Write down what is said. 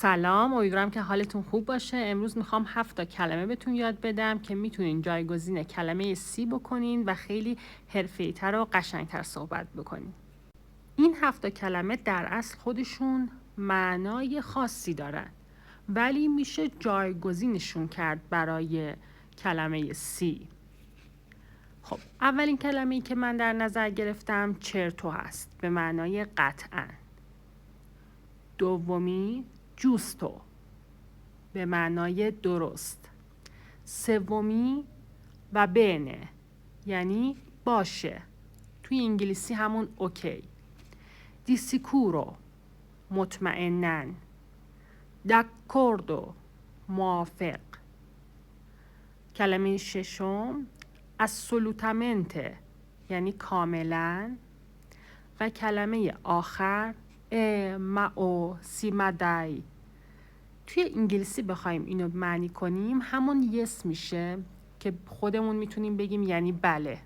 سلام، امیدوارم که حالتون خوب باشه. امروز میخوام 7 تا کلمه بهتون یاد بدم که میتونین جایگزین کلمه سی بکنین و خیلی حرفه‌ای‌تر و قشنگتر صحبت بکنین. این 7 تا کلمه در اصل خودشون معنای خاصی دارن، ولی میشه جایگزینشون کرد برای کلمه سی. خب، اولین کلمه‌ای که من در نظر گرفتم چرتو هست به معنای قطعاً. دومی جوستو به معنای درست. سومی و بنه یعنی باشه، توی انگلیسی همون اوکی. دیسیکورو مطمئناً. داکوردو موافق. کلمه ششم اسولوتامنته یعنی کاملاً. و کلمه آخر ماو سیمادای. توی انگلیسی بخوایم اینو معنی کنیم همون یس میشه که خودمون میتونیم بگیم یعنی بله.